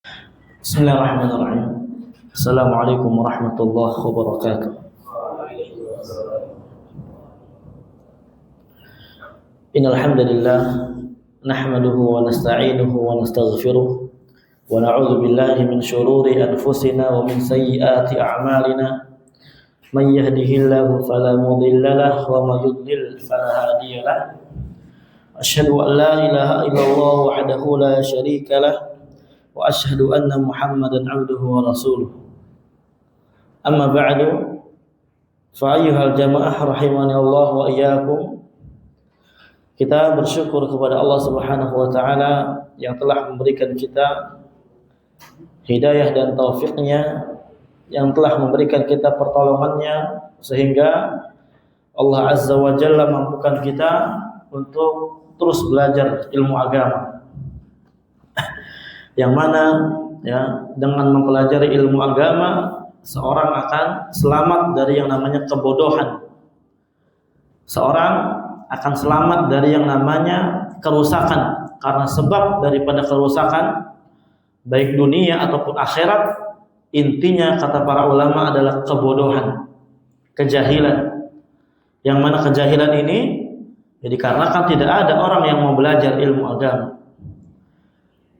Bismillahirrahmanirrahim. Assalamualaikum warahmatullahi wabarakatuh. Innal hamdalillah nahmaduhu wa nasta'inuhu wa nastaghfiruh wa na'udzu billahi min shururi anfusina wa min sayyiati a'malina. Man yahdihillahu fala mudilla lahu wa may yudlil fala hadiya lahu. Asyhadu an la ilaha illallah wahdahu la syarika lahu wa asyhadu anna Muhammadan 'abduhu wa rasuluh. Amma ba'du, fa ayyuhal jamaah rahimani Allah wa iyyakum. Kita bersyukur kepada Allah Subhanahu wa taala yang telah memberikan kita hidayah dan taufiknya, yang telah memberikan kita pertolongannya sehingga Allah Azza wa Jalla mampukan kita untuk terus belajar ilmu agama. Yang mana dengan mempelajari ilmu agama seorang akan selamat dari yang namanya kebodohan. Seorang akan selamat dari yang namanya kerusakan, karena sebab daripada kerusakan baik dunia ataupun akhirat intinya kata para ulama adalah kebodohan, kejahilan. Yang mana kejahilan ini dikarenakan tidak ada orang yang mau belajar ilmu agama.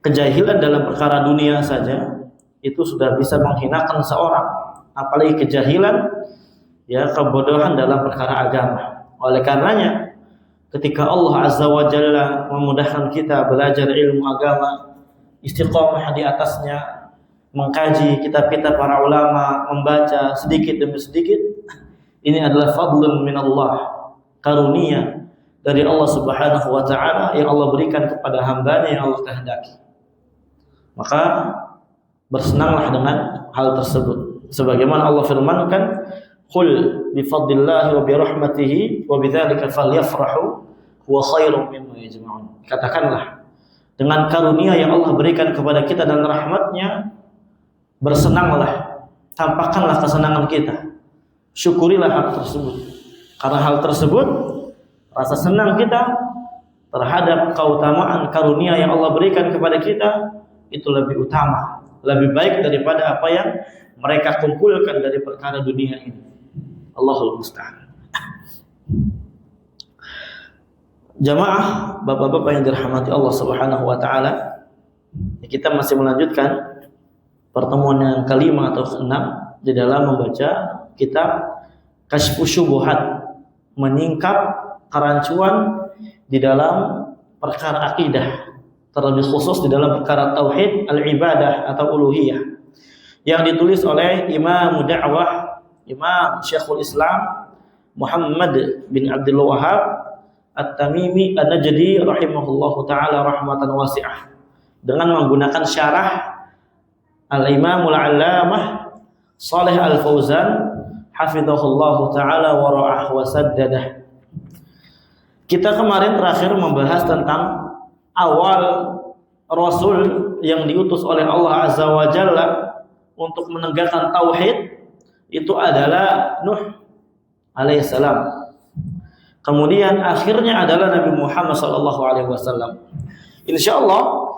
Kejahilan dalam perkara dunia saja itu sudah bisa menghinakan seorang, apalagi kejahilan kebodohan dalam perkara agama. Oleh karenanya ketika Allah Azza wa Jalla memudahkan kita belajar ilmu agama, istiqomah di atasnya, mengkaji kitab-kitab para ulama, membaca sedikit demi sedikit, ini adalah fadlun min Allah, karunia dari Allah Subhanahu wa taala yang Allah berikan kepada hambanya yang Allah kehendaki. Maka bersenanglah dengan hal tersebut. Sebagaimana Allah firmankan, "Qul bi fadlillahi wa bi rahmatihi wa bidzalika falyafrahu huwa khairum mimma yajma'un." Katakanlah, dengan karunia yang Allah berikan kepada kita dan rahmatnya, bersenanglah, tampakkanlah kesenangan kita. Syukurilah hal tersebut. Karena hal tersebut, rasa senang kita terhadap keutamaan karunia yang Allah berikan kepada kita itu lebih utama, lebih baik daripada apa yang mereka kumpulkan dari perkara dunia ini. Allahul musta'an. Jamaah, bapak-bapak yang dirahmati Allah Subhanahu wa taala, kita masih melanjutkan pertemuan yang kelima atau keenam di dalam membaca kitab Kasyfus Syubuhat, menyingkap kerancuan di dalam perkara akidah, terlebih khusus di dalam perkara tauhid al-ibadah atau uluhiyah, yang ditulis oleh Imam Da'wah, Imam Syekhul Islam Muhammad bin Abdul Wahhab At-Tamimi An-Najdi rahimahullahu taala rahmatan wasi'ah, dengan menggunakan syarah Al-Imamul 'Allamah Shalih Al-Fauzan hafizahullahu taala wa ra'ah wa saddadah. Kita kemarin terakhir membahas tentang awal Rasul yang diutus oleh Allah Azza wa Jalla untuk menegakkan tauhid itu adalah Nuh alaihissalam. Kemudian akhirnya adalah Nabi Muhammad sallallahu alaihi wasallam. Insyaallah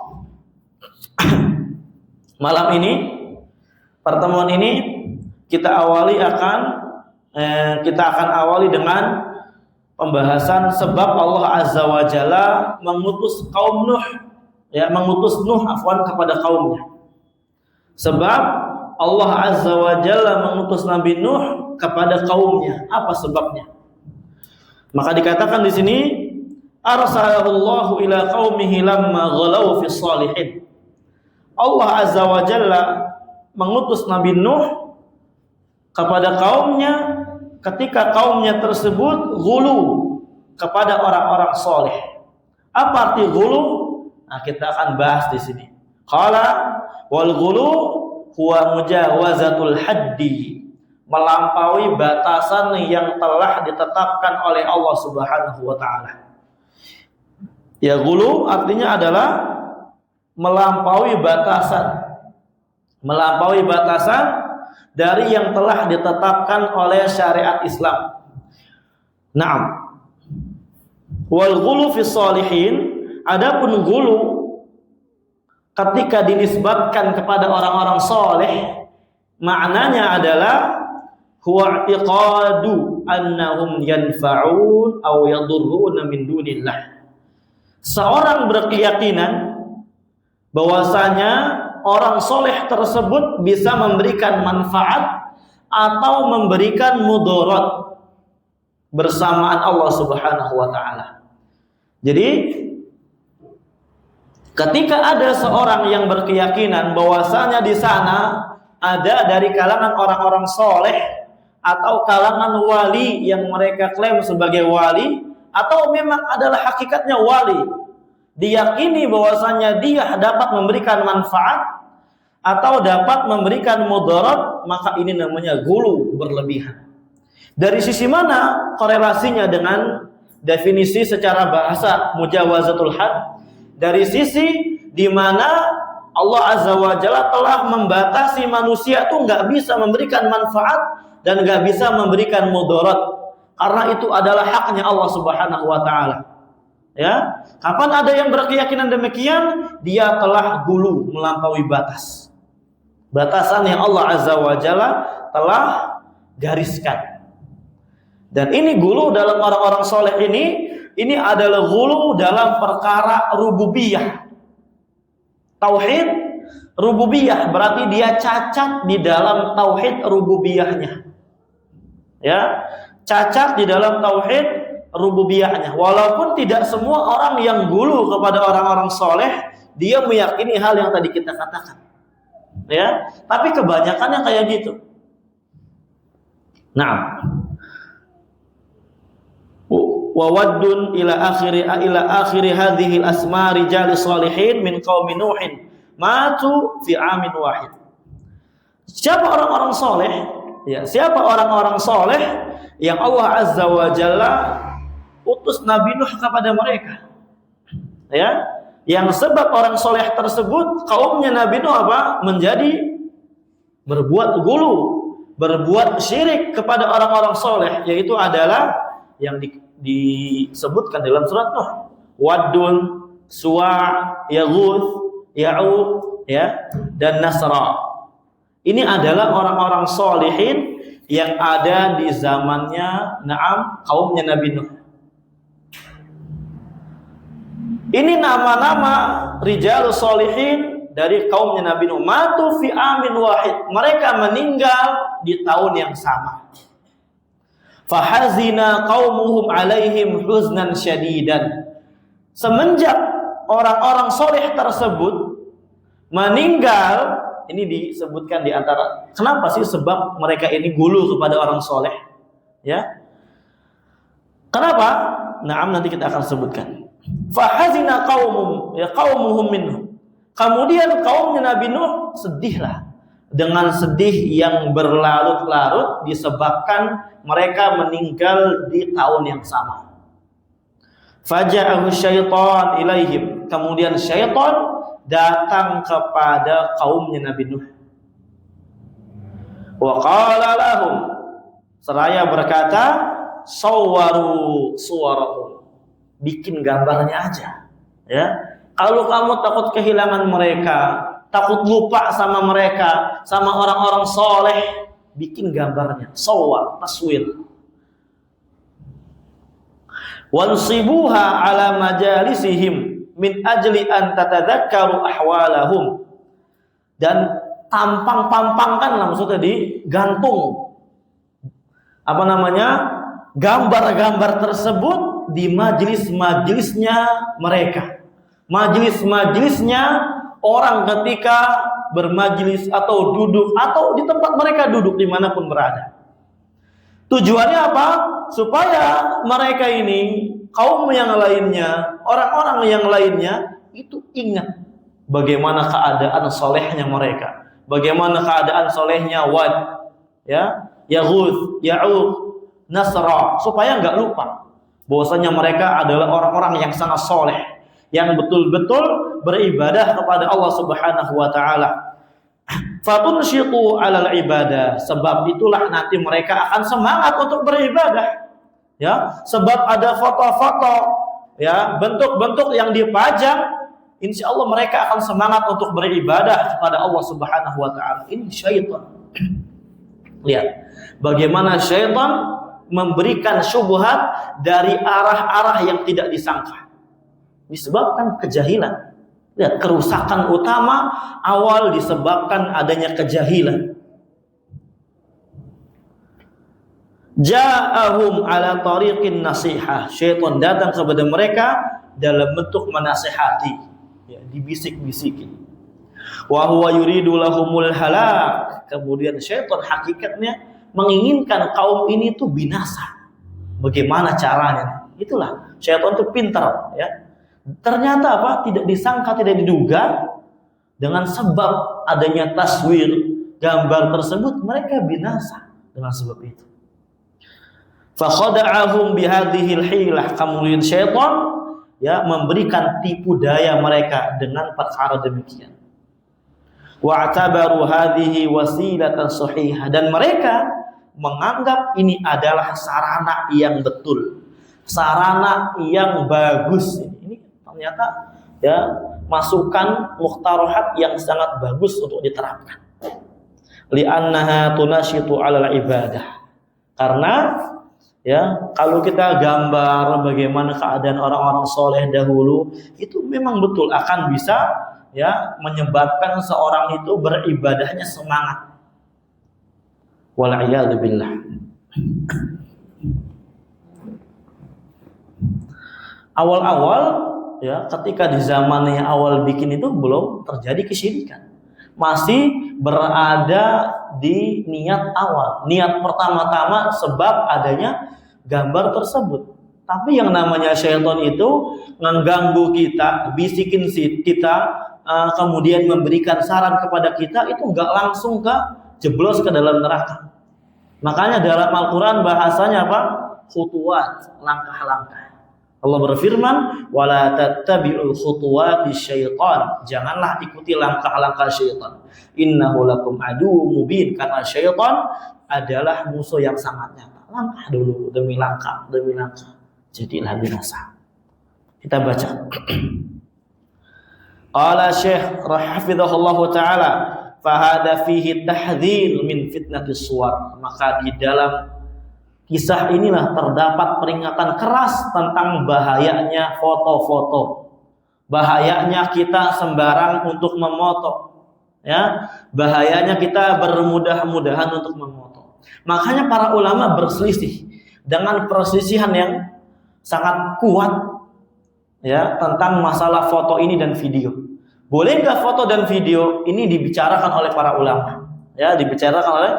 malam ini, pertemuan ini kita akan awali dengan pembahasan sebab Allah Azza wa Jalla mengutus Nuh kepada kaumnya. Sebab Allah Azza wa Jalla mengutus Nabi Nuh kepada kaumnya. Apa sebabnya? Maka dikatakan di sini, arsalallahu ila qaumihi lamma ghalaw fi shalihin. Allah Azza wa Jalla mengutus Nabi Nuh kepada kaumnya ketika kaumnya tersebut ghulu kepada orang-orang soleh. Apa arti ghulu? Nah, kita akan bahas di sini. Qala wal ghulu huwa mujawazatul haddi, melampaui batasan yang telah ditetapkan oleh Allah Subhanahu wa taala. Ya, ghulu artinya adalah melampaui batasan dari yang telah ditetapkan oleh syariat Islam. Naam. Wal ghulu fi shalihin, adapun ghulu ketika dinisbatkan kepada orang-orang soleh, maknanya adalah huwa i'tiqadu annahum yanfa'un aw yadurruna min dunillah. Seorang berkeyakinan bahwasanya orang soleh tersebut bisa memberikan manfaat atau memberikan mudarat bersamaan Allah Subhanahu wa taala. Jadi ketika ada seorang yang berkeyakinan bahwasanya di sana ada dari kalangan orang-orang soleh atau kalangan wali yang mereka klaim sebagai wali, atau memang adalah hakikatnya wali, diyakini bahwasanya dia dapat memberikan manfaat atau dapat memberikan mudarat, maka ini namanya gulu berlebihan. Dari sisi mana korelasinya dengan definisi secara bahasa mujawazatul had? Dari sisi di mana Allah Azza wa Jalla telah membatasi manusia itu nggak bisa memberikan manfaat dan nggak bisa memberikan mudarat, karena itu adalah haknya Allah Subhanahu wa taala. Ya, kapan ada yang berkeyakinan demikian, dia telah gulu melampaui batas. Batasan yang Allah Azza wa Jalla telah gariskan. Dan ini gulu dalam orang-orang soleh ini adalah gulu dalam perkara rububiyah. Tauhid rububiyah berarti dia cacat di dalam tauhid rububiyahnya. Ya, cacat di dalam tauhid rububiyahnya. Walaupun tidak semua orang yang gulu kepada orang-orang soleh dia meyakini hal yang tadi kita katakan. Ya, tapi kebanyakannya kayak gitu. Nah, wa waddun ila akhiri hadhihi al-asma rijal salihin min qaumi nuhin matu fi amin wahid. Siapa orang-orang soleh? Ya, siapa orang-orang soleh yang Allah Azza wa Jalla utus Nabi Nuh kepada mereka? Ya, yang sebab orang soleh tersebut kaumnya Nabi Nuh apa? Menjadi berbuat gulu, berbuat syirik kepada orang-orang soleh, yaitu adalah yang disebutkan dalam surat Nuh, Waddun, Suwa', Yaghuth, Ya'uq, ya, dan Nasra. Ini adalah orang-orang solihin yang ada di zamannya kaumnya Nabi Nuh. Ini nama-nama rijal solihin dari kaumnya Nabi Nuh. Matu fi amin wahid. Mereka meninggal di tahun yang sama. Fahazina qaumuhum alaihim huznan syadidan. Semenjak orang-orang soleh tersebut meninggal, ini disebutkan di antara kenapa sih sebab mereka ini gulu kepada orang soleh, ya? Kenapa? Nanti kita akan sebutkan. Fahazina qaumuhum minhum. Kemudian kaumnya Nabi Nuh sedihlah dengan sedih yang berlarut-larut disebabkan mereka meninggal di tahun yang sama. Faja'ahu syaitan ilaihim. Kemudian syaitan datang kepada kaumnya Nabi Nuh. Wa qala lahum, seraya berkata, sawwaru suwarahum, bikin gambarnya aja, ya. Kalau kamu takut kehilangan mereka, takut lupa sama mereka, sama orang-orang soleh, bikin gambarnya, sawwar, taswir. Wansibuha ala majalisihim min ajli an tatadzakkaru ahwalahum. Dan tampang-pampangkanlah, maksudnya digantung gambar-gambar tersebut di majelis-majelisnya mereka. Majelis-majelisnya orang ketika bermajelis atau duduk atau di tempat mereka duduk dimanapun berada. Tujuannya apa? Supaya mereka ini, kaum yang lainnya, orang-orang yang lainnya itu ingat bagaimana keadaan solehnya mereka, bagaimana keadaan solehnya Wad, ya, Yaghuth, Ya'uq, Nasra, supaya nggak lupa bahwasanya mereka adalah orang-orang yang sangat soleh, yang betul-betul beribadah kepada Allah Subhanahu wa taala. Fatunsyitu 'alal ibadah, sebab itulah nanti mereka akan semangat untuk beribadah. Ya, sebab ada foto-foto, ya, bentuk-bentuk yang dipajang insya Allah mereka akan semangat untuk beribadah kepada Allah Subhanahu wa taala. Ini syaitan. Lihat bagaimana syaitan memberikan syubhat dari arah-arah yang tidak disangka. Disebabkan kejahilan. Lihat, kerusakan utama awal disebabkan adanya kejahilan. Ja'ahum ala tariqin nasihah. Syaitan datang kepada mereka dalam bentuk menasihati, ya, dibisik-bisikin. Wa huwa yuridu lahumul halak. Kemudian syaitan hakikatnya menginginkan kaum ini tuh binasa. Bagaimana caranya? Itulah syaitan tuh pintar, ya. Ternyata apa? Tidak disangka, tidak diduga, dengan sebab adanya taswir gambar tersebut mereka binasa dengan sebab itu. Fa khada'ahum bihadhil hilah. Kemudian syaitan, ya, memberikan tipu daya mereka dengan perkara demikian. Wa'tabaru hadhihi wasilatan sahihah, dan mereka menganggap ini adalah sarana yang betul, sarana yang bagus. Ini ternyata, ya, masukan muqtarahat yang sangat bagus untuk diterapkan. Li'annaha tunashitu 'alal ibadah. Karena, ya, kalau kita gambar bagaimana keadaan orang-orang soleh dahulu, itu memang betul akan bisa, ya, menyebabkan seorang itu beribadahnya semangat. Wal'iyadu billah. Awal-awal, ya, ketika di zamannya awal bikin itu belum terjadi kesyirikan. Masih berada di niat awal. Niat pertama-tama sebab adanya gambar tersebut. Tapi yang namanya syaitan itu mengganggu kita, bisikin kita, kemudian memberikan saran kepada kita, itu enggak langsung jeblos ke dalam neraka. Makanya dalam Al-Quran bahasanya apa? Khutuwat, langkah-langkah. Allah berfirman, wala tattabi'ul khutuwati syaitan. Janganlah ikuti langkah-langkah syaitan. Innahu lakum aduwwum mubin. Karena syaitan adalah musuh yang sangat nyata. Langkah dulu demi langkah, demi langkah. Jadilah binasa. Kita baca. Qala Syekh rahimahullahu taala, fahada fihi tahdhir min fitnatis suwar. Maka di dalam kisah inilah terdapat peringatan keras tentang bahayanya foto-foto. Bahayanya kita sembarang untuk memoto. Ya, bahayanya kita bermudah-mudahan untuk memoto. Makanya para ulama berselisih dengan perselisihan yang sangat kuat, ya, tentang masalah foto ini dan video. Boleh nggak foto dan video ini dibicarakan oleh para ulama? Ya, dibicarakan oleh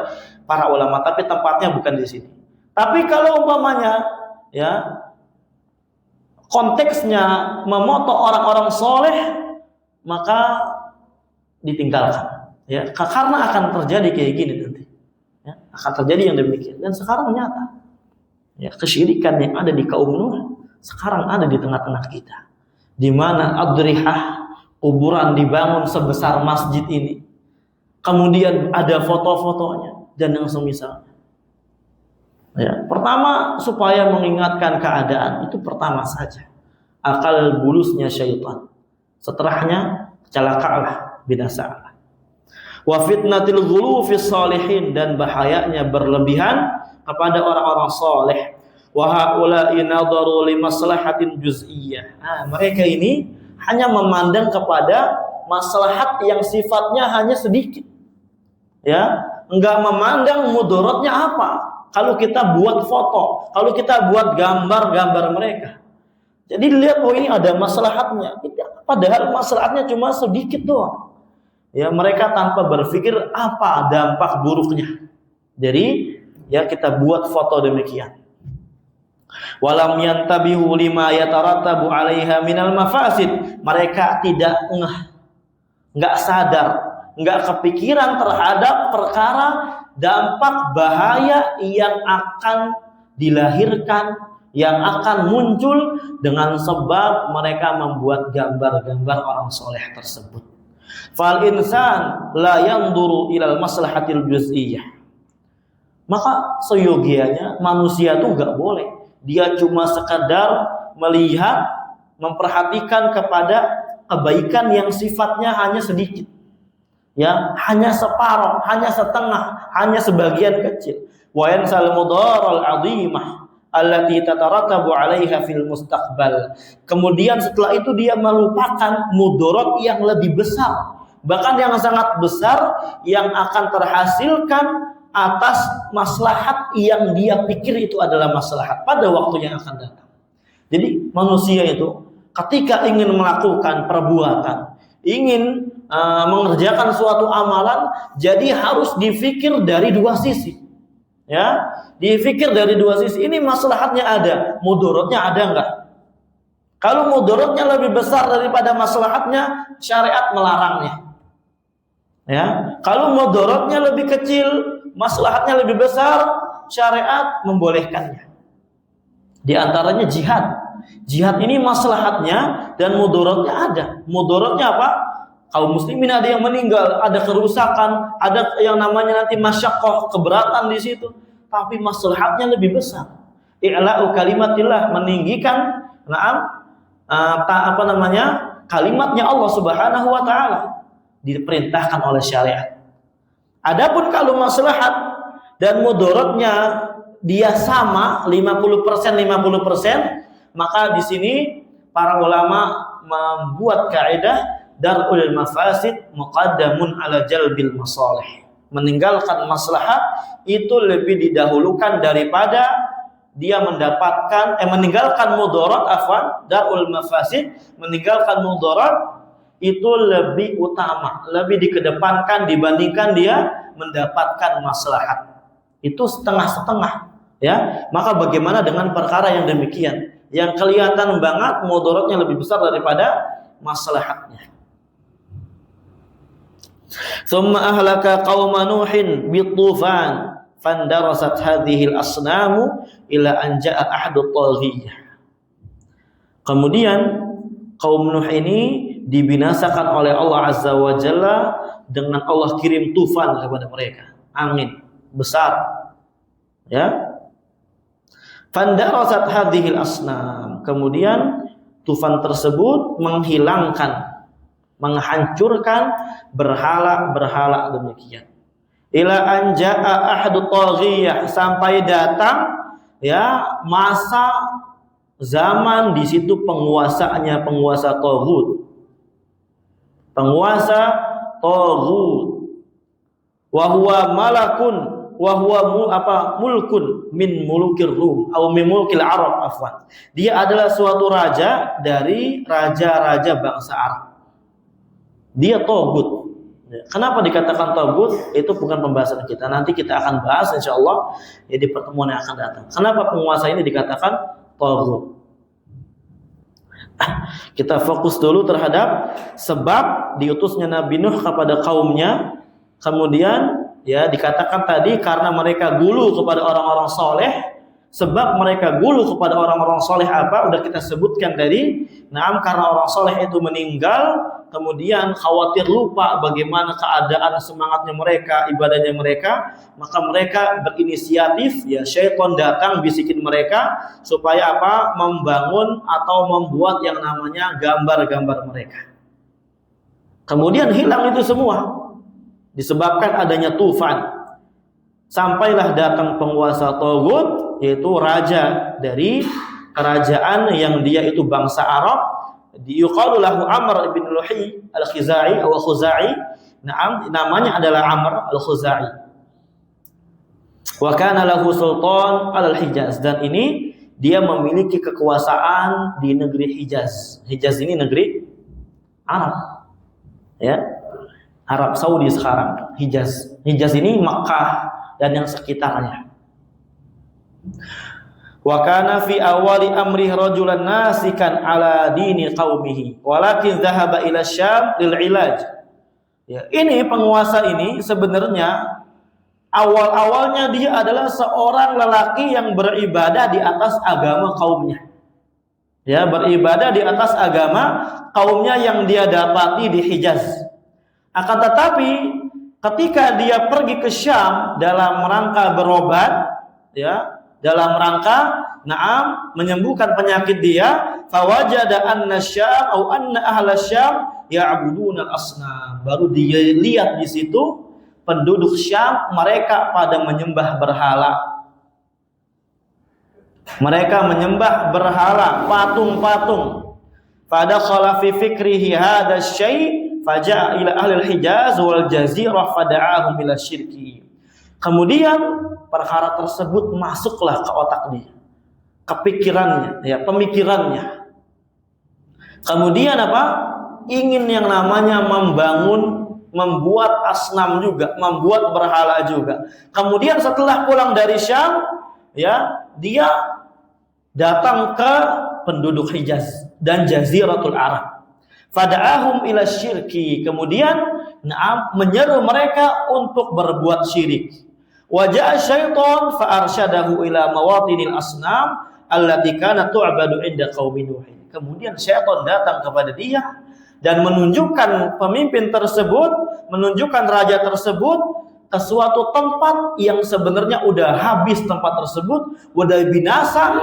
para ulama, tapi tempatnya bukan di sini. Tapi kalau umpamanya, ya, konteksnya memoto orang-orang soleh, maka ditinggalkan, ya, karena akan terjadi kayak gini nanti, ya, akan terjadi yang demikian. Dan sekarang nyata, ya, kesyirikan yang ada di kaum Nuh sekarang ada di tengah-tengah kita, di mana adrihah, kuburan dibangun sebesar masjid ini, kemudian ada foto-fotonya dan yang semisalnya. Ya, pertama supaya mengingatkan keadaan itu pertama saja akal bulusnya syaitan. Setelahnya celakalah, binasalah. Wa fitnatil ghulu fis salihin, dan bahayanya berlebihan kepada orang-orang saleh. Wa haula'i nadaru li maslahatin juz'iyyah. Mereka ini hanya memandang kepada maslahat yang sifatnya hanya sedikit. Ya, enggak memandang mudaratnya apa. Kalau kita buat foto, kalau kita buat gambar-gambar mereka, jadi dilihat, oh ini ada maslahatnya. Padahal maslahatnya cuma sedikit doang. Ya, mereka tanpa berpikir apa dampak buruknya. Jadi, ya, kita buat foto demikian. Walam yantabihu lima yatarattabu 'alaiha minal mafasid. Mereka tidak enggak sadar, enggak kepikiran terhadap perkara dampak bahaya yang akan dilahirkan, yang akan muncul dengan sebab mereka membuat gambar-gambar orang soleh tersebut. Fal insan la yanzuru ilal maslahatil juz'iyyah. Maka seyogianya manusia itu enggak boleh dia cuma sekadar melihat, memperhatikan kepada kebaikan yang sifatnya hanya sedikit, ya, hanya separuh, hanya setengah, hanya sebagian kecil. Wa yansal mudaral 'azimah allati tatarattabu 'alaiha fil mustaqbal. Kemudian setelah itu dia melupakan mudarat yang lebih besar, bahkan yang sangat besar yang akan terhasilkan atas maslahat yang dia pikir itu adalah maslahat pada waktu yang akan datang. Jadi manusia itu ketika ingin melakukan perbuatan, ingin mengerjakan suatu amalan, jadi harus dipikir dari dua sisi. Ya, dipikir dari dua sisi. Ini maslahatnya ada, mudaratnya ada enggak? Kalau mudaratnya lebih besar daripada maslahatnya, syariat melarangnya. Ya, kalau mudaratnya lebih kecil, maslahatnya lebih besar, syariat membolehkannya. Di antaranya jihad. Jihad ini maslahatnya dan mudaratnya ada. Mudaratnya apa? Kaum muslimin ada yang meninggal, ada kerusakan, ada yang namanya nanti masyaqqah, keberatan di situ. Tapi maslahatnya lebih besar. I'la'u kalimatillah, meninggikan kalimatnya Allah Subhanahu wa taala, diperintahkan oleh syariat. Adapun kalau maslahat dan mudaratnya dia sama 50% 50%, maka di sini para ulama membuat kaidah darul mafasid muqaddamun ala jalbil masalih. Meninggalkan maslahat itu lebih didahulukan daripada dia meninggalkan mudarat. Darul mafasid, meninggalkan mudarat itu lebih utama, lebih dikedepankan dibandingkan dia mendapatkan maslahat. Itu setengah-setengah, ya. Maka bagaimana dengan perkara yang demikian, yang kelihatan banget mudaratnya lebih besar daripada maslahatnya? Tsumma ahlaka qauma nuhin bitufan fandarasat hadhil asnamu ila an jaa ahadut taghiyah. Kemudian kaum Nuh ini dibinasakan oleh Allah Azza wa Jalla dengan Allah kirim tufan kepada mereka, angin besar, ya. Fandarasat hadhil asnam, kemudian tufan tersebut menghancurkan berhala-berhala demikian. Ila anja'a ahadu taghiyah, sampai datang, ya, masa zaman di situ penguasanya penguasa taghut. Penguasa taghut. Wa huwa malakun wa huwa mulkun min mulukir Rum atau min mulkil Arab afwan. Dia adalah suatu raja dari raja-raja bangsa Arab. Dia taghut. Kenapa dikatakan taghut? Itu bukan pembahasan kita. Nanti kita akan bahas insyaallah ya di pertemuan yang akan datang. Kenapa penguasa ini dikatakan taghut? Kita fokus dulu terhadap sebab diutusnya Nabi Nuh kepada kaumnya. Kemudian ya dikatakan tadi karena mereka gulu kepada orang-orang soleh. Sebab mereka gulu kepada orang-orang soleh apa? Udah kita sebutkan tadi. Karena orang soleh itu meninggal, kemudian khawatir lupa bagaimana keadaan semangatnya mereka, ibadahnya mereka, maka mereka berinisiatif, ya, syaitan datang bisikin mereka supaya apa? Membangun atau membuat yang namanya gambar-gambar mereka. Kemudian hilang itu semua disebabkan adanya tufan. Sampailah datang penguasa taghut, yaitu raja dari kerajaan yang dia itu bangsa Arab, yuqalu lahu Amr bin Luhay al-Khuzai atau Khuzai. Namanya adalah Amr al-Khuzai. Wa kana lahu sultan al-Hijaz, dan ini dia memiliki kekuasaan di negeri Hijaz. Hijaz ini negeri Arab. Ya. Arab Saudi sekarang, Hijaz. Hijaz ini Makkah dan yang sekitarnya. Wa kana fi awali amri rajulan nasikan ala dini qaumihi walakin dhahaba ila Syam lil ilaj. Ya, ini penguasa ini sebenarnya awal-awalnya dia adalah seorang lelaki yang beribadah di atas agama kaumnya. Ya, beribadah di atas agama kaumnya yang dia dapati di Hijaz. Akan tetapi ketika dia pergi ke Syam dalam rangka berobat, ya, dalam rangka menyembuhkan penyakit dia, fawajada anna Syam atau anna ahla Syam ya'buduna al-asnam. Baru dia lihat di situ penduduk Syam mereka pada menyembah berhala. Mereka menyembah berhala, patung-patung. Fadakhala fi fikrihi hadha syai' faja'a ila ahli al-Hijaz wal Jazirah fada'ahum ila syirki. Kemudian perkara tersebut masuklah ke otak dia, kepikirannya, ya, pemikirannya. Kemudian apa? Ingin yang namanya membuat asnam juga, membuat berhala juga. Kemudian setelah pulang dari Syam, ya, dia datang ke penduduk Hijaz dan Jaziratul Arab. Fada'ahum ila syirki. Kemudian menyeru mereka untuk berbuat syirik. Wajah syaitan fa'arsyadahu ila mawatinil asnam allati kanat tu'badu inda qaumi Nuh. Kemudian syaitan datang kepada dia dan menunjukkan pemimpin tersebut, menunjukkan raja tersebut ke suatu tempat yang sebenarnya udah habis tempat tersebut, udah binasa,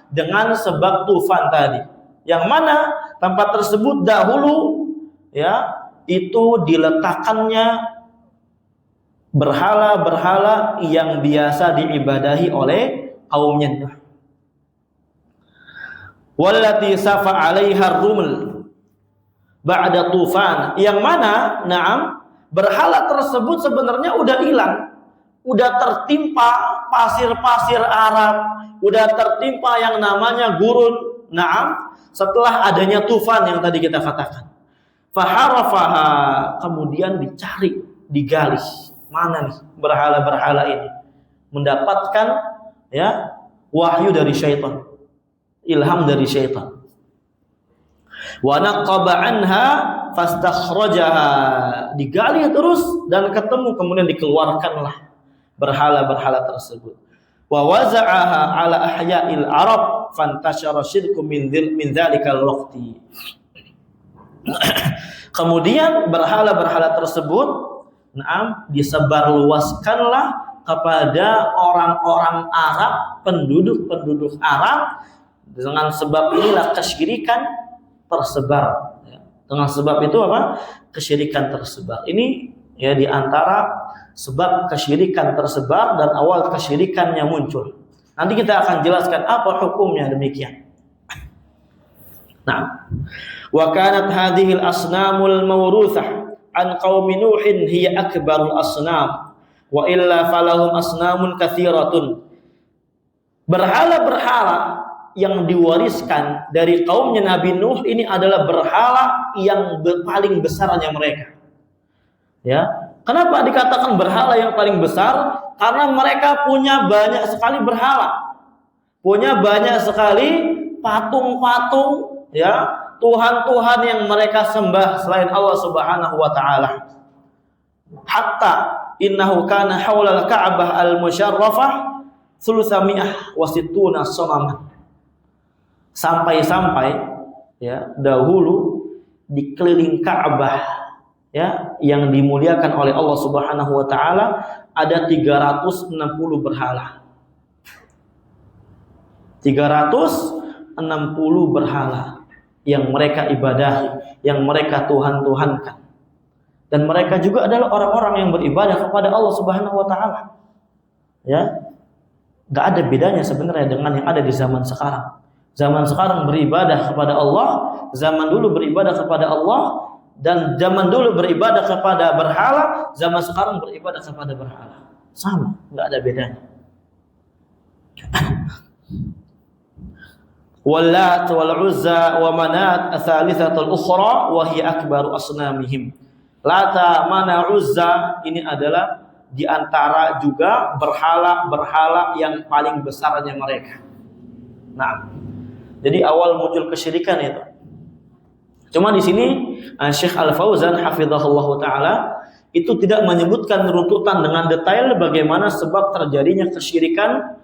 dengan sebab tufan tadi. Yang mana tempat tersebut dahulu, ya, itu diletakkannya berhala-berhala yang biasa diibadahi oleh kaumnya Nuh. Wallati safa 'alaiha ar-ruml ba'da tufan, yang mana berhala tersebut sebenarnya udah hilang, udah tertimpa pasir-pasir Arab, udah tertimpa yang namanya gurun, setelah adanya tufan yang tadi kita katakan. Faharafaha, kemudian dicari, digali, mana nih berhala-berhala ini, mendapatkan, ya, wahyu dari syaitan, ilham dari syaitan. Wa naqaba anha fastakhrajaha, digali terus dan ketemu, kemudian dikeluarkanlah berhala-berhala tersebut. Wa waza'aha ala ahya'il arab fantashara syirku min dzalikal waqti. Kemudian berhala-berhala tersebut disebarluaskanlah kepada orang-orang Arab, penduduk Arab. Dengan sebab inilah kesyirikan tersebar. Dengan sebab itu apa? Kesyirikan tersebar. Ini, ya, di antara sebab kesyirikan tersebar dan awal kesyirikannya muncul. Nanti kita akan jelaskan apa hukumnya demikian. Nah, wa kanat hadhihi al-asnamul mawruthah an qaumi Nuhin hiya akbarul asnam wa illa falahum asnamun katsiratun. Berhala-berhala yang diwariskan dari kaumnya Nabi Nuh ini adalah berhala yang paling besarnya mereka. Ya, kenapa dikatakan berhala yang paling besar? Karena mereka punya banyak sekali berhala, punya banyak sekali patung-patung, ya, Tuhan-Tuhan yang mereka sembah selain Allah Subhanahu wa taala. Hatta innahu kana haulal Ka'bah al-musyarrafah thulutsami'ah wa sittuna sanaman. Sampai-sampai, ya, dahulu di keliling Ka'bah, ya, yang dimuliakan oleh Allah Subhanahu wa taala ada 360 berhala. 360 berhala yang mereka ibadahi, yang mereka tuhan-tuhankan. Dan mereka juga adalah orang-orang yang beribadah kepada Allah Subhanahu wa taala. Ya. Enggak ada bedanya sebenarnya dengan yang ada di zaman sekarang. Zaman sekarang beribadah kepada Allah, zaman dulu beribadah kepada Allah, dan zaman dulu beribadah kepada berhala, zaman sekarang beribadah kepada berhala. Sama, enggak ada bedanya. Wallat wal Uzza wa Manat ats-tsalitsatul ukhra wa hiya akbaru asnamihim. Lata, Mana, Uzza ini adalah di antara juga berhala-berhala yang paling besarnya mereka. Nah, jadi awal muncul kesyirikan itu. Cuma di sini Syekh Al-Fauzan hafizahullah taala itu tidak menyebutkan runtutan dengan detail bagaimana sebab terjadinya kesyirikan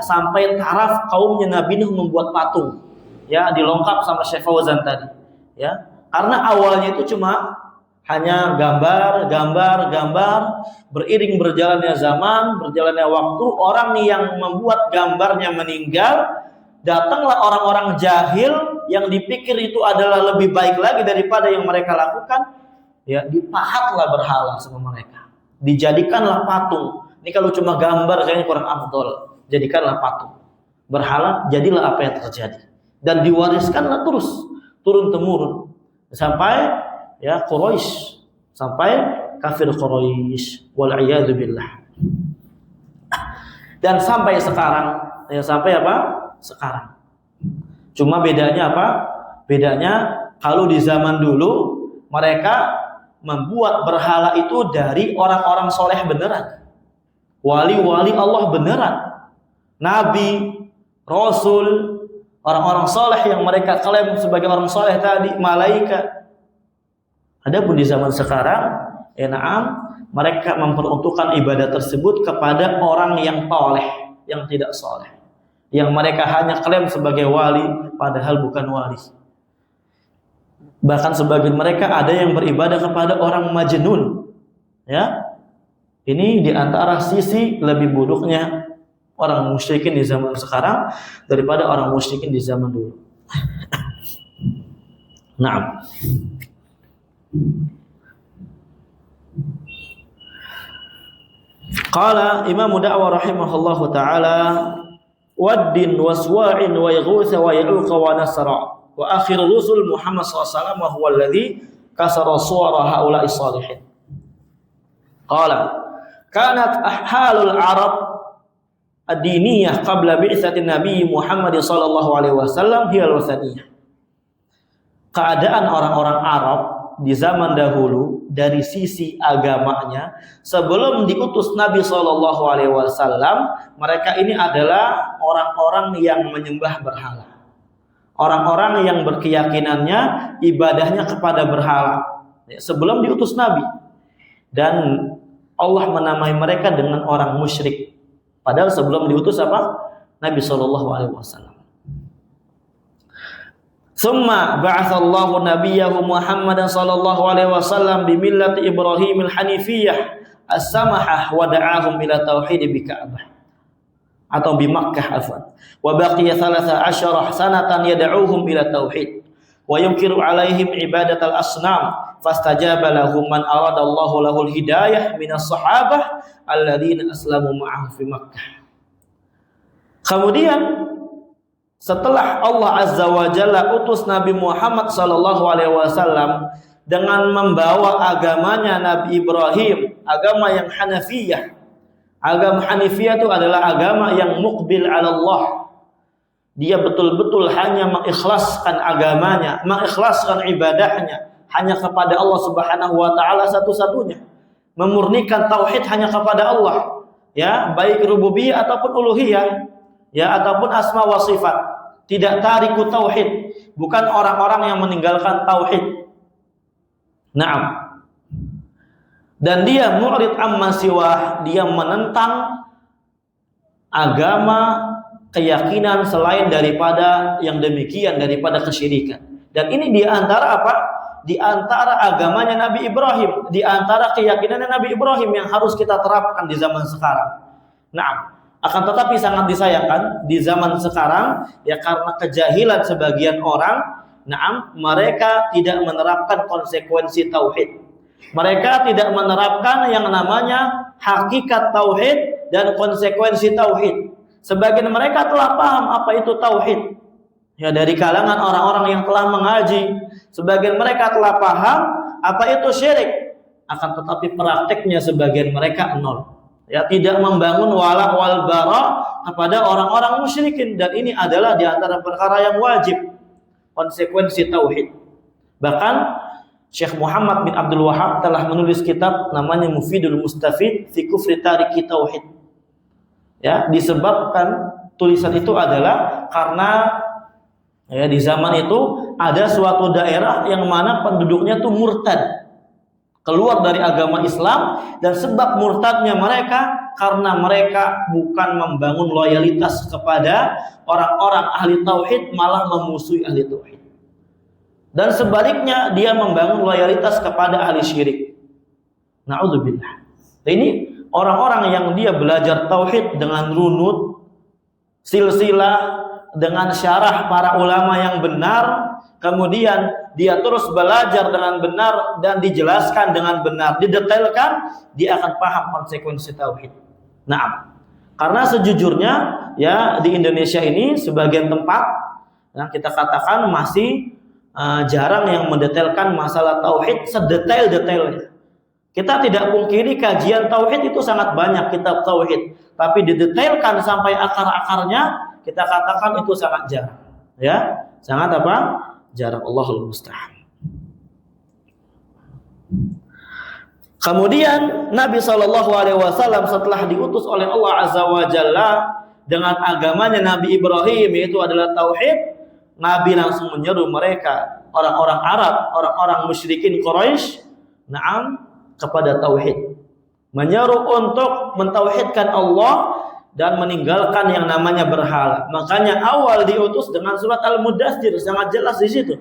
sampai taraf kaumnya Nabi Nuh membuat patung. Ya, dilengkap sama Syekh Fauzan tadi. Ya, karena awalnya itu cuma Hanya gambar, beriring berjalannya zaman, berjalannya waktu, orang yang membuat gambarnya meninggal, datanglah orang-orang jahil yang dipikir itu adalah lebih baik lagi daripada yang mereka lakukan, ya dipahatlah berhala sama mereka. Dijadikanlah patung. Ini kalau cuma gambar kayaknya kurang afdol. Jadikanlah patung. Berhala, jadilah apa yang terjadi. Dan diwariskanlah terus, turun-temurun. Sampai ya Quraisy, sampai kafir Quraisy, wal iyadu billah. Dan sampai sekarang, ya sampai apa? Sekarang. Cuma bedanya apa? Bedanya kalau di zaman dulu mereka membuat berhala itu dari orang-orang soleh beneran, wali-wali Allah beneran, nabi, rasul, orang-orang soleh yang mereka klaim sebagai orang soleh tadi, malaikat. Adapun di zaman sekarang, mereka memperuntukkan ibadah tersebut kepada orang yang toleh, yang tidak soleh, yang mereka hanya klaim sebagai wali, padahal bukan wali. Bahkan sebagian mereka ada yang beribadah kepada orang majnun. Ya, ini di antara sisi lebih buruknya orang musyrikin di zaman sekarang daripada orang musyrikin di zaman dulu. Naam. Qala Imam Da'wah rahimahullahu ta'ala waddin waswa'in wa yaghutha wa ya'uqa wa nasra wa akhir rusul Muhammad SAW wa huwa alladhi kasara suara haula'i salihin. Qala kanat halul Arab ad-diniyah qabla bi'tsatin Nabi Muhammad sallallahu alaihi wasallam hiya al-wathaniyah. Keadaan orang-orang Arab di zaman dahulu dari sisi agamanya sebelum diutus Nabi Shallallahu Alaihi Wasallam, mereka ini adalah orang-orang yang menyembah berhala, orang-orang yang berkeyakinannya ibadahnya kepada berhala sebelum diutus Nabi, dan Allah menamai mereka dengan orang musyrik. Padahal sebelum diutus apa? Nabi Shallallahu Alaihi Wasallam. Summa ba'athallahu nabiyahu Muhammadan sallallahu alaihi wasallam bi millati Ibrahimil Hanifiyah as-samahah wa da'ahum ila tauhid bi Ka'bah atau bi Makkah afwan. Wa baqiya 13 sanatan yad'uhum ila tauhid wa yunkiru alaihim ibadatal asnam fastajaba lahum man arada Allahu lahul hidayah minas sahabah alladziina aslamu ma'ahu fi Makkah. Kemudian setelah Allah Azza wa Jalla utus Nabi Muhammad sallallahu alaihi wasallam dengan membawa agamanya Nabi Ibrahim, agama yang Hanafiyah. Agama Hanifiyah itu adalah agama yang muqbil 'ala Allah. Dia betul-betul hanya mengikhlaskan agamanya, mengikhlaskan ibadahnya hanya kepada Allah Subhanahu wa taala satu-satunya. Memurnikan tauhid hanya kepada Allah, ya, baik rububiyah ataupun uluhiyah, ya, ataupun asma wa sifat. Tidak tariku tauhid, bukan orang-orang yang meninggalkan tauhid. Naam. Dan dia mu'rid amma siwah, dia menentang agama, keyakinan selain daripada yang demikian, daripada kesyirikan. Dan ini di antara apa? Di antara agamanya Nabi Ibrahim, di antara keyakinannya Nabi Ibrahim yang harus kita terapkan di zaman sekarang. Naam. Akan tetapi sangat disayangkan di zaman sekarang, ya, karena kejahilan sebagian orang, mereka tidak menerapkan konsekuensi tauhid. Mereka tidak menerapkan yang namanya hakikat tauhid dan konsekuensi tauhid. Sebagian mereka telah paham apa itu tauhid, ya, dari kalangan orang-orang yang telah mengaji. Sebagian mereka telah paham apa itu syirik, akan tetapi prakteknya sebagian mereka nol. Ya, tidak membangun wala wal bara kepada orang-orang musyrikin, dan ini adalah di antara perkara yang wajib, konsekuensi tauhid. Bahkan Syekh Muhammad bin Abdul Wahhab telah menulis kitab namanya Mufidul Mustafid fi Kufri Tariki Tauhid. Ya, disebabkan tulisan itu adalah karena, ya, di zaman itu ada suatu daerah yang mana penduduknya tuh murtad, keluar dari agama Islam, dan sebab murtadnya mereka karena mereka bukan membangun loyalitas kepada orang-orang ahli tauhid, malah memusuhi ahli tauhid. Dan sebaliknya dia membangun loyalitas kepada ahli syirik. Na'udzubillah. Ini orang-orang yang dia belajar tauhid dengan runut, silsilah, dengan syarah para ulama yang benar, kemudian dia terus belajar dengan benar dan dijelaskan dengan benar, didetailkan, dia akan paham konsekuensi tauhid. Nah, karena sejujurnya ya di Indonesia ini sebagian tempat yang kita katakan masih jarang yang mendetailkan masalah tauhid sedetail-detailnya. Kita tidak pungkiri kajian tauhid itu sangat banyak, kitab tauhid, tapi didetailkan sampai akar-akarnya kita katakan itu sangat jarang. Ya, sangat apa? Jarang. Allahul musta'an. Kemudian Nabi SAW setelah diutus oleh Allah Azza wa Jalla dengan agamanya Nabi Ibrahim, yaitu adalah tauhid, Nabi langsung menyeru mereka, orang-orang Arab, orang-orang musyrikin Quraisy, na'am, kepada tauhid. Menyeru untuk mentauhidkan Allah dan meninggalkan yang namanya berhala. Makanya awal diutus dengan surat Al-Mudaththir, sangat jelas di situ.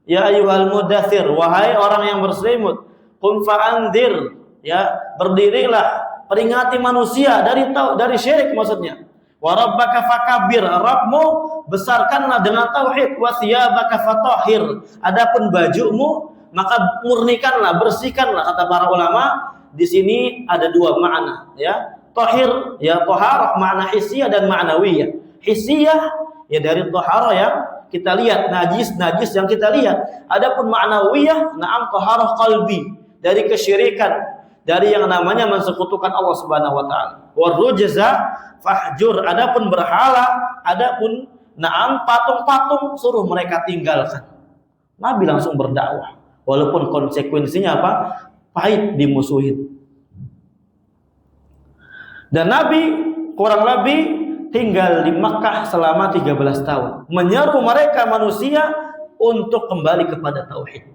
Ya ayyuhal mudaththir, wahai orang yang berselimut, qum fa'anzir, ya, berdirilah, peringati manusia dari syirik maksudnya. Wa rabbaka fakabbir, Rabbmu besarkanlah dengan tauhid, wa thiyabaka fatahhir, adapun bajumu maka murnikanlah, bersihkanlah. Kata para ulama, di sini ada dua makna, ya. Tahir, ya, taharah makna hissiyah dan ma'nawiyah. Hissiyah ya dari taharah yang kita lihat, najis yang kita lihat. Adapun ma'nawiyah, na'am, taharah qalbi, dari kesyirikan, dari yang namanya mensekutukan Allah Subhanahu wa taala. Warujza fahjur, adapun berhala, adapun na'am patung-patung, suruh mereka tinggalkan. Nabi langsung berdakwah walaupun konsekuensinya apa? Pahit, dimusuhin. Dan Nabi kurang lebih tinggal di Makkah selama 13 tahun, menyeru mereka manusia untuk kembali kepada tauhid.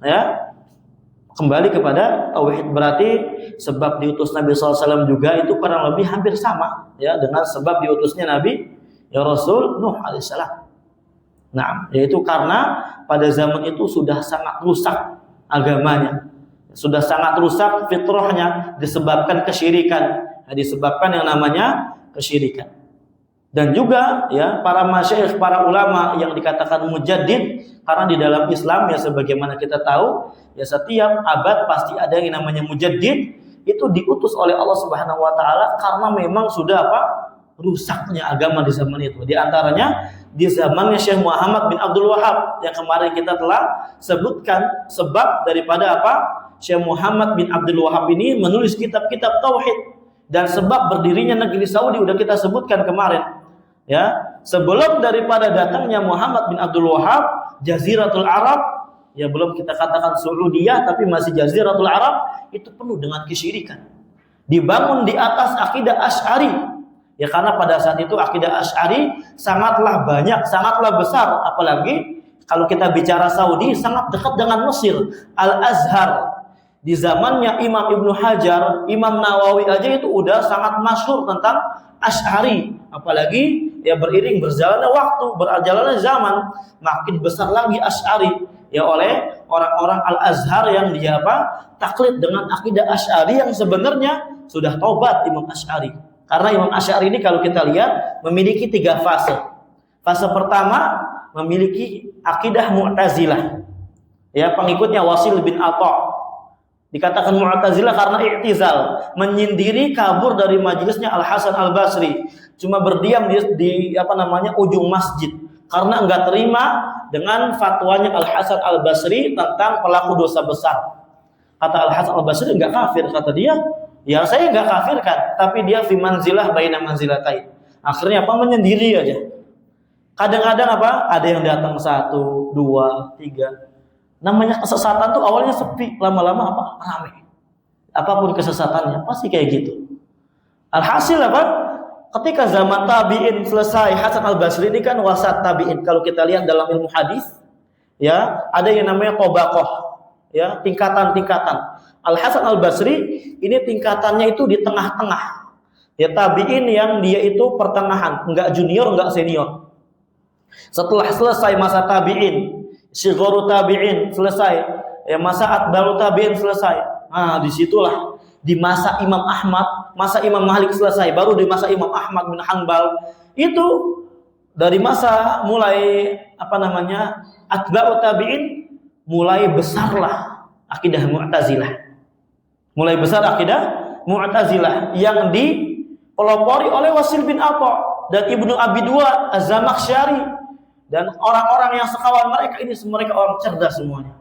Ya, kembali kepada tauhid berarti sebab diutus Nabi SAW juga itu kurang lebih hampir sama, ya, dengan sebab diutusnya Nabi ya Rasul Nuh alaihissalam. Nah, yaitu karena pada zaman itu sudah sangat rusak agamanya, sudah sangat rusak fitrahnya disebabkan kesyirikan. Disebabkan yang namanya kesyirikan. Dan juga ya para masyayikh, para ulama yang dikatakan mujaddid, karena di dalam Islam ya sebagaimana kita tahu ya setiap abad pasti ada yang namanya mujaddid, itu diutus oleh Allah Subhanahu wa taala karena memang sudah apa? Rusaknya agama di zaman itu. Di antaranya di zamannya Syekh Muhammad bin Abdul Wahhab yang kemarin kita telah sebutkan sebab daripada apa? Syekh Muhammad bin Abdul Wahhab ini menulis kitab-kitab tauhid. Dan sebab berdirinya negeri Saudi udah kita sebutkan kemarin, ya. Sebelum daripada datangnya Muhammad bin Abdul Wahhab, Jaziratul Arab, ya belum kita katakan Saudiyah, tapi masih Jaziratul Arab, itu penuh dengan kesyirikan. Dibangun di atas akidah Asy'ari, ya karena pada saat itu akidah Asy'ari sangatlah banyak, sangatlah besar, apalagi kalau kita bicara Saudi sangat dekat dengan Mesir, Al-Azhar. Di zamannya Imam Ibnu Hajar, Imam Nawawi aja itu udah sangat masyhur tentang Asy'ari. Apalagi ya beriring berjalannya waktu, berjalannya zaman, makin besar lagi Asy'ari ya oleh orang-orang Al-Azhar yang dia apa? Taklid dengan akidah Asy'ari yang sebenarnya sudah taubat Imam Asy'ari. Karena Imam Asy'ari ini kalau kita lihat memiliki 3 fase. Fase pertama memiliki akidah Mu'tazilah. Ya, pengikutnya Wasil bin Atha. Dikatakan Mu'tazilah karena i'tizal, menyendiri, kabur dari majelisnya Al Hasan Al Basri, cuma berdiam di ujung masjid karena enggak terima dengan fatwanya Al Hasan Al Basri tentang pelaku dosa besar. Kata Al Hasan Al Basri enggak kafir, kata dia, ya saya enggak kafirkan, tapi dia fi manzilah baina manzilatain. Akhirnya apa? Menyendiri aja. Kadang-kadang apa? Ada yang datang 1, 2, 3. Namanya kesesatan tuh awalnya sepi, lama-lama apa? Ramai. Apapun kesesatannya pasti kayak gitu. Alhasil apa? Ketika zaman tabi'in selesai, Hasan Al-Basri ini kan wasat tabi'in. Kalau kita lihat dalam ilmu hadis, ya, ada yang namanya tabaqah, ya, tingkatan-tingkatan. Al-Hasan Al-Basri ini tingkatannya itu di tengah-tengah. Ya, tabi'in yang dia itu pertengahan, enggak junior, enggak senior. Setelah selesai masa tabi'in, Sigharu tabi'in selesai, ya masa atba'u tabi'in selesai. Nah, disitulah di masa Imam Ahmad, masa Imam Malik selesai, baru di masa Imam Ahmad bin Hanbal itu dari masa mulai atba'u tabi'in mulai besarlah akidah Mu'tazilah. Mulai besar akidah Mu'tazilah yang dipelopori oleh Wasil bin Atha dan Ibnu Abi Duat Az-Zamakhsyari dan orang-orang yang sekawan mereka ini, mereka orang cerdas semuanya.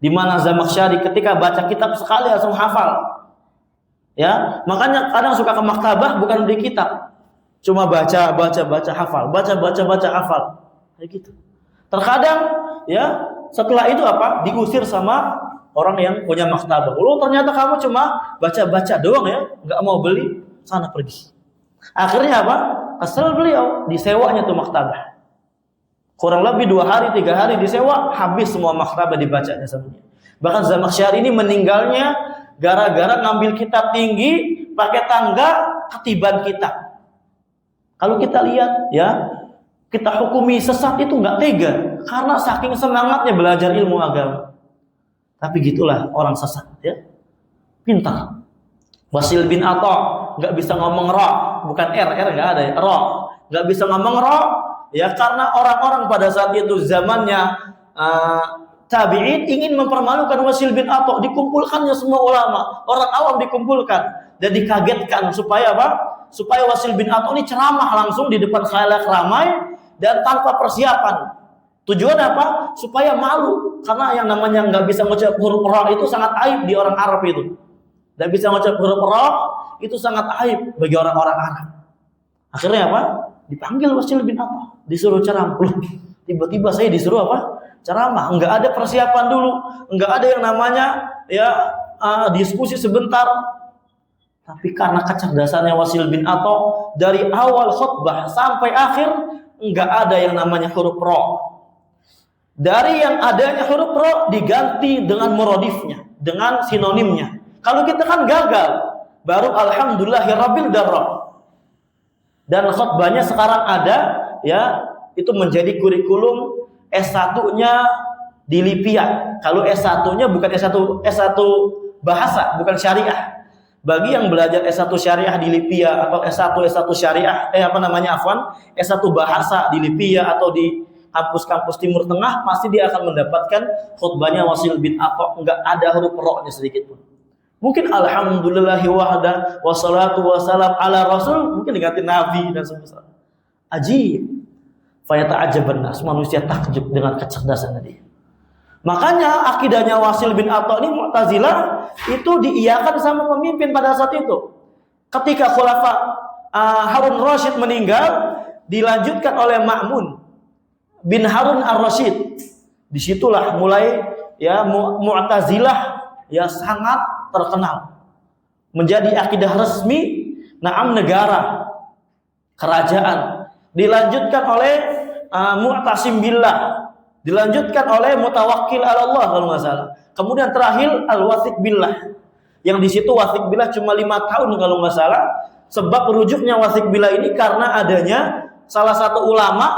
Di mana Zamakhsyari ketika baca kitab sekali langsung hafal. Ya, makanya kadang suka ke maktabah bukan beli kitab. Cuma baca hafal, baca hafal. Kayak gitu. Terkadang ya, setelah itu diusir sama orang yang punya maktabah. Ternyata kamu cuma baca doang ya, enggak mau beli, sana pergi. Akhirnya kesel beliau, disewanya tuh maktabah. Kurang lebih 2 hari 3 hari disewa, habis semua maktabah dibacanya semuanya. Bahkan Zamakhsyari ini meninggalnya gara-gara ngambil kitab tinggi pakai tangga ketiban kitab. Kalau kita lihat ya, kita hukumi sesat itu nggak tega karena saking semangatnya belajar ilmu agama. Tapi gitulah orang sesat ya, pintar. Wasil bin Atha nggak bisa ngomong ra, bukan r nggak ada ya, ra, nggak bisa ngomong ra. Ya, karena orang-orang pada saat itu zamannya tabi'in ingin mempermalukan Wasil bin Atha, dikumpulkannya semua ulama, orang awam dikumpulkan dan dikagetkan supaya supaya Wasil bin Atha ini ceramah langsung di depan khalayak ramai dan tanpa persiapan. Tujuan supaya malu, karena yang namanya nggak bisa ngucap huruf ra itu sangat aib di orang Arab itu. Nggak bisa ngucap huruf ra itu sangat aib bagi orang-orang Arab. Akhirnya dipanggil Wasil bin Atha, disuruh ceramah. Tiba-tiba saya disuruh ceramah, enggak ada persiapan dulu, enggak ada yang namanya diskusi sebentar. Tapi karena kecerdasannya Wasil bin Atha, dari awal khutbah sampai akhir enggak ada yang namanya huruf ra. Dari yang adanya huruf ra diganti dengan muradifnya, dengan sinonimnya. Kalau kita kan gagal, baru alhamdulillahirabbil darra. Dan khutbahnya sekarang ada ya, itu menjadi kurikulum S1-nya di Lipia. Kalau S1-nya bukan S1 bahasa, bukan syariah. Bagi yang belajar S1 syariah di Lipia atau S1 syariah S1 bahasa di Lipia atau di kampus-kampus Timur Tengah, pasti dia akan mendapatkan khutbahnya Wasil bin Atha enggak ada huruf ra-nya sedikit pun. Mungkin alhamdulillahi wahda wassalatu wassalam ala rasul, mungkin diganti nabi dan sebagainya. Ajib. Fayata'ajaban nas, manusia takjub dengan kecerdasan dia. Makanya akidahnya Wasil bin Atha ini Mu'tazilah itu diiyakan sama pemimpin pada saat itu. Ketika Khulafa Harun Rasyid meninggal, dilanjutkan oleh Ma'mun bin Harun Ar-Rasyid. Disitulah mulai ya Mu'tazilah ya sangat terkenal, menjadi akidah resmi negara, kerajaan. Dilanjutkan oleh Mu'tasim billah, dilanjutkan oleh Mutawakkil ala Allah kalau nggak salah. Kemudian terakhir Al-Wathiq billah, yang di situ Wathiq billah cuma 5 tahun kalau nggak salah. Sebab rujuknya Wathiq billah ini karena adanya salah satu ulama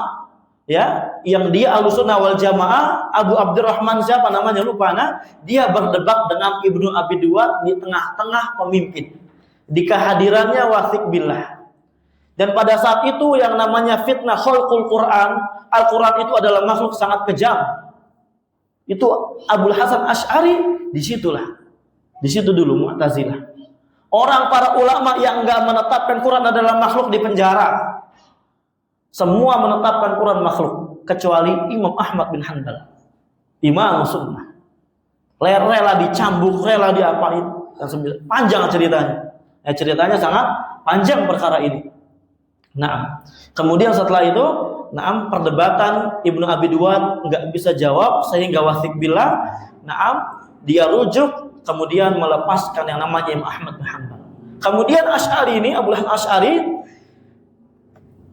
ya, yang dia Ahlussunnah wal Jamaah, Abu Abdurrahman siapa namanya lupa, dia berdebat dengan Ibnu Abi Duat di tengah-tengah pemimpin di kehadirannya Wathiq billah. Dan pada saat itu yang namanya fitnah khalqul Quran, Al-Quran itu adalah makhluk sangat kejam. Itu Abul Hasan Asy'ari di situ dulu Mu'tazilah. Para ulama yang enggak menetapkan Quran adalah makhluk di penjara. Semua menetapkan Quran makhluk kecuali Imam Ahmad bin Hanbal, Imam Sunnah. Rela dicambuk, rela diapain, panjang ceritanya. Ceritanya sangat panjang perkara ini. Kemudian setelah itu, perdebatan Ibnu Abi Duat nggak bisa jawab sehingga Wathiq billah, dia rujuk kemudian melepaskan yang namanya Imam Ahmad bin Hanbal. Kemudian Asy'ari ini, Abul Hasan Asy'ari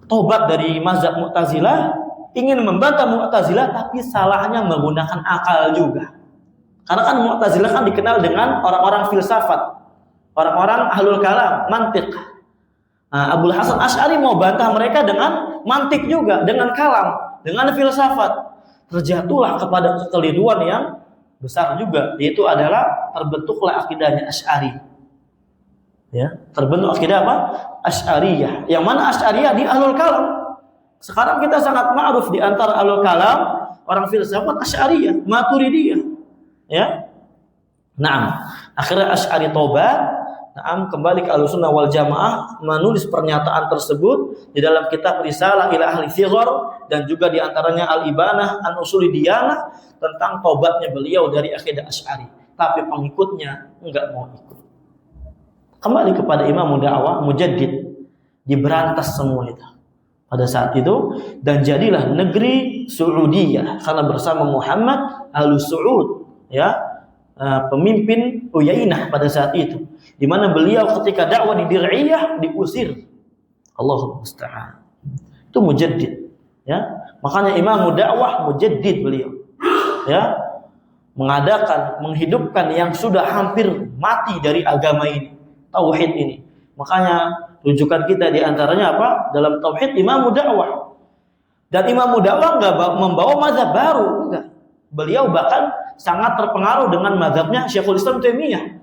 tobat dari mazhab Mu'tazilah, ingin membantah Mu'tazilah, tapi salahnya menggunakan akal juga. Karena kan Mu'tazilah kan dikenal dengan orang-orang filsafat, orang-orang ahlul kalam, mantiq. Abul Hasan Asy'ari mau bantah mereka dengan mantik juga, dengan kalam, dengan filsafat. terjatuhlah kepada kekeliruan yang besar juga, yaitu adalah terbentuklah akidahnya Asy'ari. Ya, terbentuk akidah apa? Asy'ariyah. Yang mana Asy'ariyah di Ahlul Kalam. Sekarang kita sangat ma'ruf di antara Ahlul Kalam, orang filsafat Asy'ariyah, Maturidiyah. Ya. Nah, akhirnya Asy'ari tobat, kembali ke Ahlussunnah wal Jamaah, menulis pernyataan tersebut di dalam kitab Risalah ila Ahli Thighar, dan juga di antaranya Al-Ibanah an Usuli Diyanah, tentang tobatnya beliau dari akidah Asy'ari. Tapi pengikutnya enggak mau ikut. Kembali kepada Imam Dakwah Mujaddid, diberantas semua itu pada saat itu, dan jadilah negeri Saudiyah karena bersama Muhammad Al-Saud, ya, pemimpin Uyainah pada saat itu, di mana beliau ketika dakwah di Dir'iyah diusir. Allahu musta'an. Itu Mujaddid, ya. Makanya Imam Dakwah Mujaddid beliau, ya, menghidupkan yang sudah hampir mati dari agama ini, tauhid ini. Makanya rujukan kita di antaranya apa? Dalam tauhid Imam Dakwah. Dan Imam Dakwah enggak membawa mazhab baru, enggak. Beliau bahkan sangat terpengaruh dengan mazhabnya Syekhul Islam Taimiyah.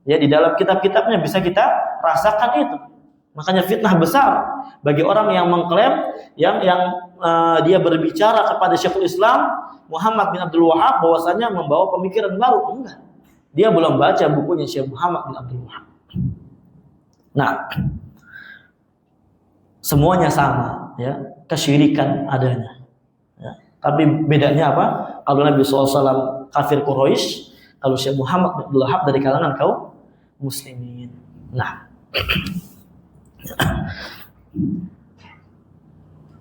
Ya, di dalam kitab-kitabnya bisa kita rasakan itu. Makanya fitnah besar bagi orang yang mengklaim yang dia berbicara kepada Syekhul Islam Muhammad bin Abdul Wahhab bahwasanya membawa pemikiran baru. Enggak. Dia belum baca bukunya Syekh Muhammad bin Abdul Wahhab. Nah, semuanya sama, ya, kesyirikan adanya. Ya. Tapi bedanya apa? Kalau Nabi SAW kafir Quraisy, kalau Syekh Muhammad bin Abdul Wahhab dari kalangan kaum muslimin. Nah,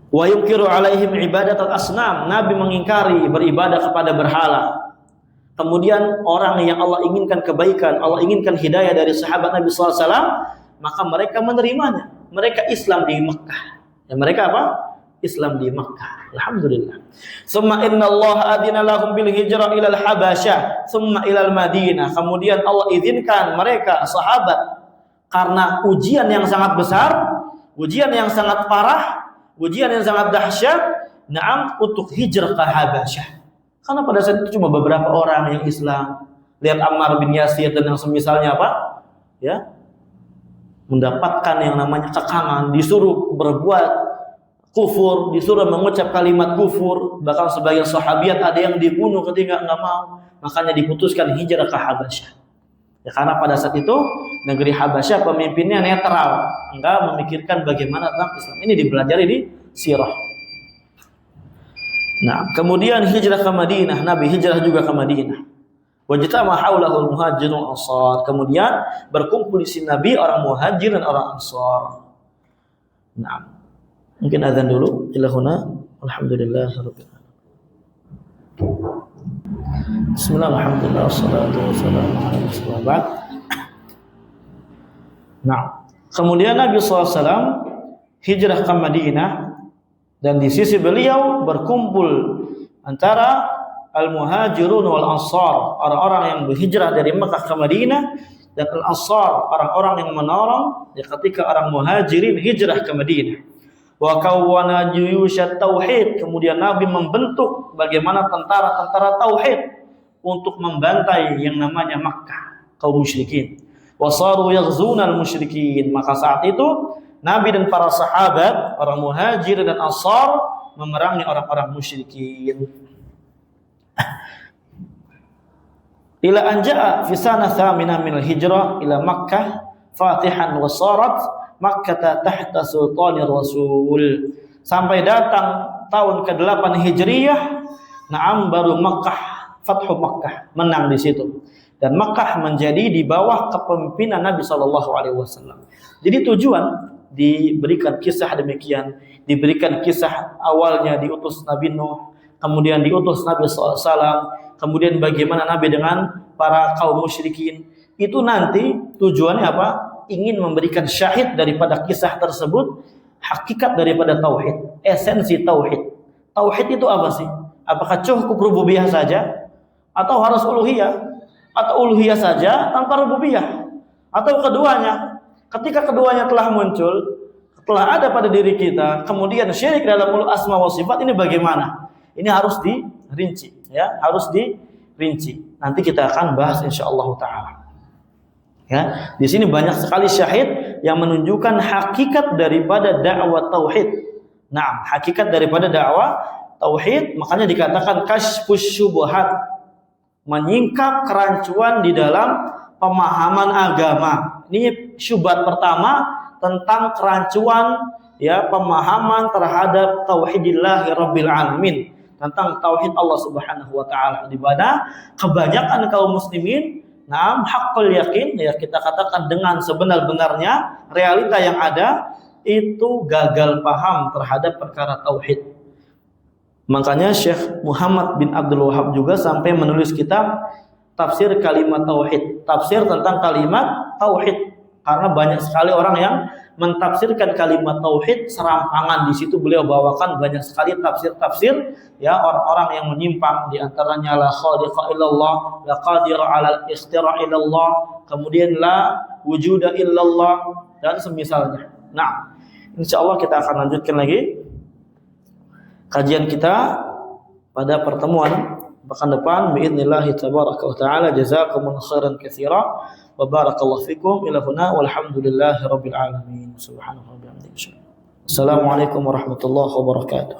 wa yukiru alaihim ibadat al-asnam, Nabi mengingkari beribadah kepada berhala. Kemudian orang yang Allah inginkan kebaikan, Allah inginkan hidayah dari sahabat Nabi SAW, maka mereka menerimanya. Mereka Islam di Mekah. Ya, mereka apa? Islam di Mekah. Alhamdulillah. Summa inna Allah adina lahum bil hijrah ilal Habasyah, summa ilal Madinah. Kemudian Allah izinkan mereka sahabat karena ujian yang sangat besar, ujian yang sangat parah, ujian yang sangat dahsyat, untuk hijrah ke Habasyah. Karena pada saat itu cuma beberapa orang yang Islam. Lihat Ammar bin Yasir dan yang semisalnya apa? Ya, mendapatkan yang namanya kekangan, disuruh berbuat kufur, disuruh mengucap kalimat kufur, bahkan sebagian sahabiat ada yang dibunuh ketika enggak mau, makanya diputuskan hijrah ke Habasyah. Ya, karena pada saat itu negeri Habasyah pemimpinnya netral, enggak memikirkan bagaimana tentang Islam. Ini dipelajari di sirah. Nah, kemudian hijrah ke Madinah, Nabi hijrah juga ke Madinah. Wajtama haulahul muhajirun ansar. Kemudian berkumpul di sini Nabi orang muhajir dan orang ansar. Nah, mungkin azan dulu. Ilahuna. Alhamdulillahirabbil alamin. Bismillahirrahmanirrahim. Wassalatu wassalamu ala rasulillah. Nah, kemudian Nabi SAW hijrah ke Madinah, dan di sisi beliau berkumpul antara al-muhajirun wal ansar, orang-orang yang berhijrah dari Mekah ke Madinah, dan al-ansar, orang-orang yang menolong ketika orang muhajirin hijrah ke Madinah. Wa kawwana juyushat tauhid, kemudian Nabi membentuk bagaimana tentara-tentara tauhid untuk membantai yang namanya Makkah, kaum musyrikin. Wa saru yaghzuna al-musyrikin, maka saat itu Nabi dan para sahabat, orang muhajir dan ansar memerangi orang-orang musyrikin. Ila anja'a fi sanah thaminah min al-hijrah ila Makkah fatihan wa sarat Makkah tahta sultanir Rasul, sampai datang tahun ke-8 Hijriyah, baru Makkah, Fathu Makkah, menang di situ, dan Makkah menjadi di bawah kepemimpinan Nabi SAW. Jadi tujuan diberikan kisah demikian, diberikan kisah awalnya diutus Nabi Nuh, kemudian diutus Nabi SAW, kemudian bagaimana Nabi dengan para kaum musyrikin. Itu nanti tujuannya apa? Ingin memberikan syahid daripada kisah tersebut, hakikat daripada tauhid, esensi tauhid. Tauhid itu apa sih? Apakah cukup rububiyah saja, atau harus uluhiyah, atau uluhiyah saja tanpa rububiyah, atau keduanya? Ketika keduanya telah muncul, telah ada pada diri kita, kemudian syirik dalam asma wa sifat, ini bagaimana? Ini harus dirinci, ya, harus dirinci. Nanti kita akan bahas insyaallah taala. Ya, di sini banyak sekali syahid yang menunjukkan hakikat daripada dakwah tauhid. Nah, hakikat daripada dakwah tauhid makanya dikatakan kasyfus syubhat, menyingkap kerancuan di dalam pemahaman agama. Ini syubhat pertama tentang kerancuan, ya, pemahaman terhadap tauhidillah rabbil alamin, tentang tauhid Allah Subhanahu wa taala, di mana kebanyakan kaum muslimin haqqul yakin, ya, kita katakan dengan sebenar-benarnya realita yang ada itu gagal paham terhadap perkara tauhid. Makanya Syekh Muhammad bin Abdul Wahab juga sampai menulis kitab tafsir kalimat tauhid, tafsir tentang kalimat tauhid, karena banyak sekali orang yang mentafsirkan kalimat tauhid serampangan. Di situ beliau bawakan banyak sekali tafsir-tafsir, ya, orang-orang yang menyimpang, di antaranya la khaliqa illallah, la qadira 'alal ikhtira' illallah, kemudian la wujuda illallah dan semisalnya. Nah, insyaallah kita akan lanjutkan lagi kajian kita pada pertemuan pekan depan biidznillah tabaraka wa taala. Jazakumullahu khairan katsira wa barakallahu fikum. Ila huna walhamdulillahi rabbil alamin. Subhanallahi wa bihamdihi. Assalamualaikum warahmatullahi wabarakatuh.